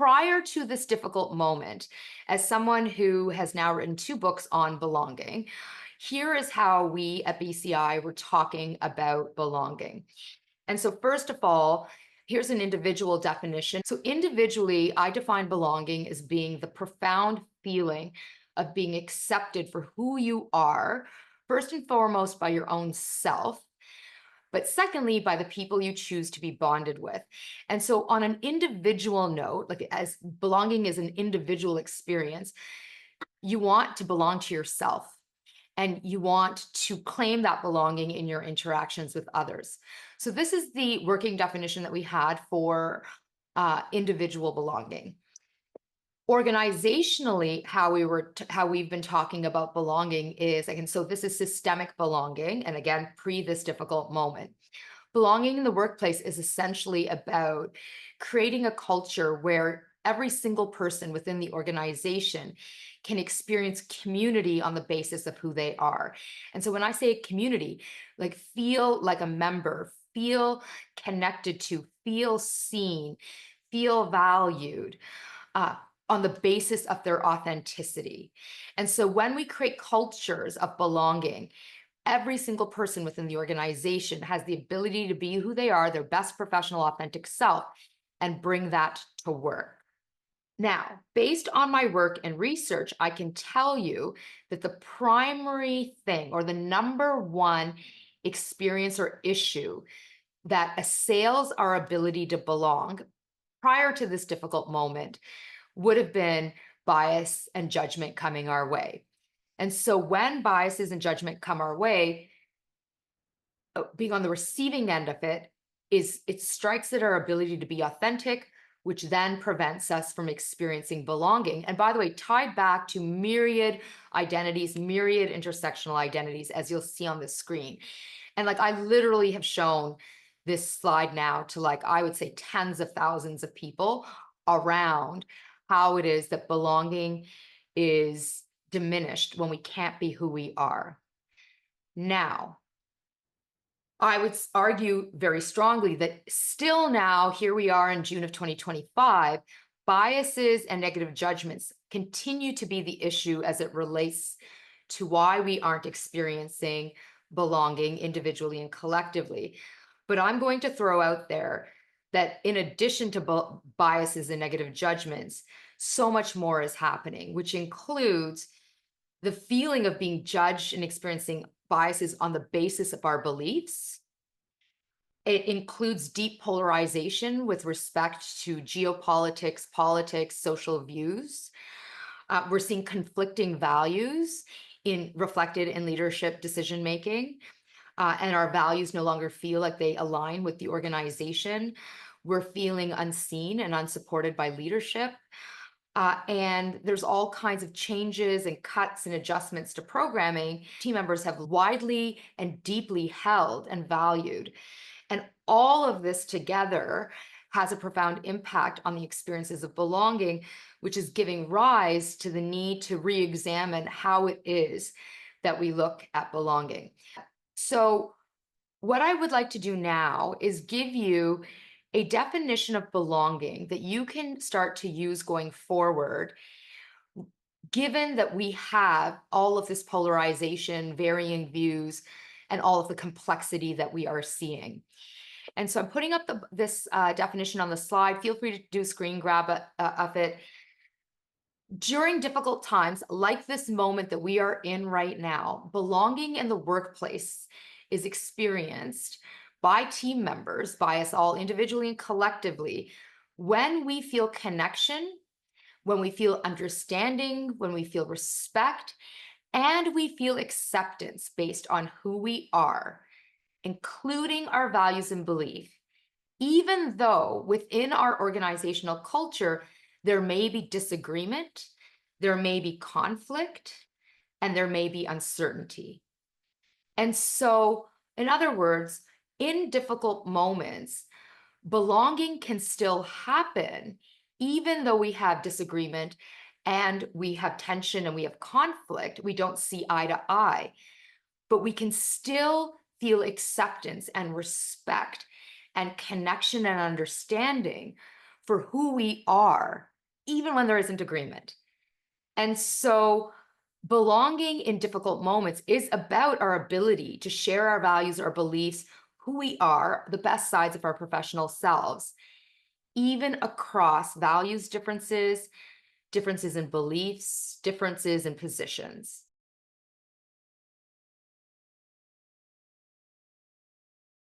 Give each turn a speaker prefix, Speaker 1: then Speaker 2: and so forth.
Speaker 1: prior to this difficult moment, as someone who has now written 2 books on belonging, here is how we at BCI were talking about belonging. And so, first of all, here's an individual definition. So, individually, I define belonging as being the profound feeling of being accepted for who you are, first and foremost by your own self, but secondly, by the people you choose to be bonded with. And so, on an individual note, like as belonging is an individual experience, you want to belong to yourself and you want to claim that belonging in your interactions with others. So, this is the working definition that we had for individual belonging. Organizationally, how we've been talking about belonging is, again, so this is systemic belonging, and again, pre this difficult moment. Belonging in the workplace is essentially about creating a culture where every single person within the organization can experience community on the basis of who they are. And so when I say community, like feel like a member, feel connected to, feel seen, feel valued. On the basis of their authenticity. And so when we create cultures of belonging, every single person within the organization has the ability to be who they are, their best professional, authentic self, and bring that to work. Now, based on my work and research, I can tell you that the primary thing or the number one experience or issue that assails our ability to belong prior to this difficult moment would have been bias and judgment coming our way. And so when biases and judgment come our way, being on the receiving end of it strikes at our ability to be authentic, which then prevents us from experiencing belonging. And by the way, tied back to myriad identities, myriad intersectional identities, as you'll see on the screen. And like I literally have shown this slide now to like, I would say tens of thousands of people around how it is that belonging is diminished when we can't be who we are. Now, I would argue very strongly that still now, here we are in June of 2025, biases and negative judgments continue to be the issue as it relates to why we aren't experiencing belonging individually and collectively. But I'm going to throw out there that in addition to biases and negative judgments, so much more is happening, which includes the feeling of being judged and experiencing biases on the basis of our beliefs. It includes deep polarization with respect to geopolitics, politics, social views. We're seeing conflicting values reflected in leadership decision making. And our values no longer feel like they align with the organization. We're feeling unseen and unsupported by leadership. And there's all kinds of changes and cuts and adjustments to programming team members have widely and deeply held and valued. And all of this together has a profound impact on the experiences of belonging, which is giving rise to the need to re-examine how it is that we look at belonging. So what I would like to do now is give you a definition of belonging that you can start to use going forward, given that we have all of this polarization, varying views, and all of the complexity that we are seeing. And so I'm putting up this definition on the slide. Feel free to do a screen grab of it. During difficult times like this moment that we are in right now, belonging in the workplace is experienced by team members, by us all individually and collectively, when we feel connection, when we feel understanding, when we feel respect, and we feel acceptance based on who we are, including our values and belief, even though within our organizational culture, there may be disagreement, there may be conflict, and there may be uncertainty. And so, in other words, in difficult moments, belonging can still happen, even though we have disagreement and we have tension and we have conflict. We don't see eye to eye, but we can still feel acceptance and respect and connection and understanding for who we are even when there isn't agreement. And so belonging in difficult moments is about our ability to share our values, our beliefs, who we are, the best sides of our professional selves, even across values differences, differences in beliefs, differences in positions.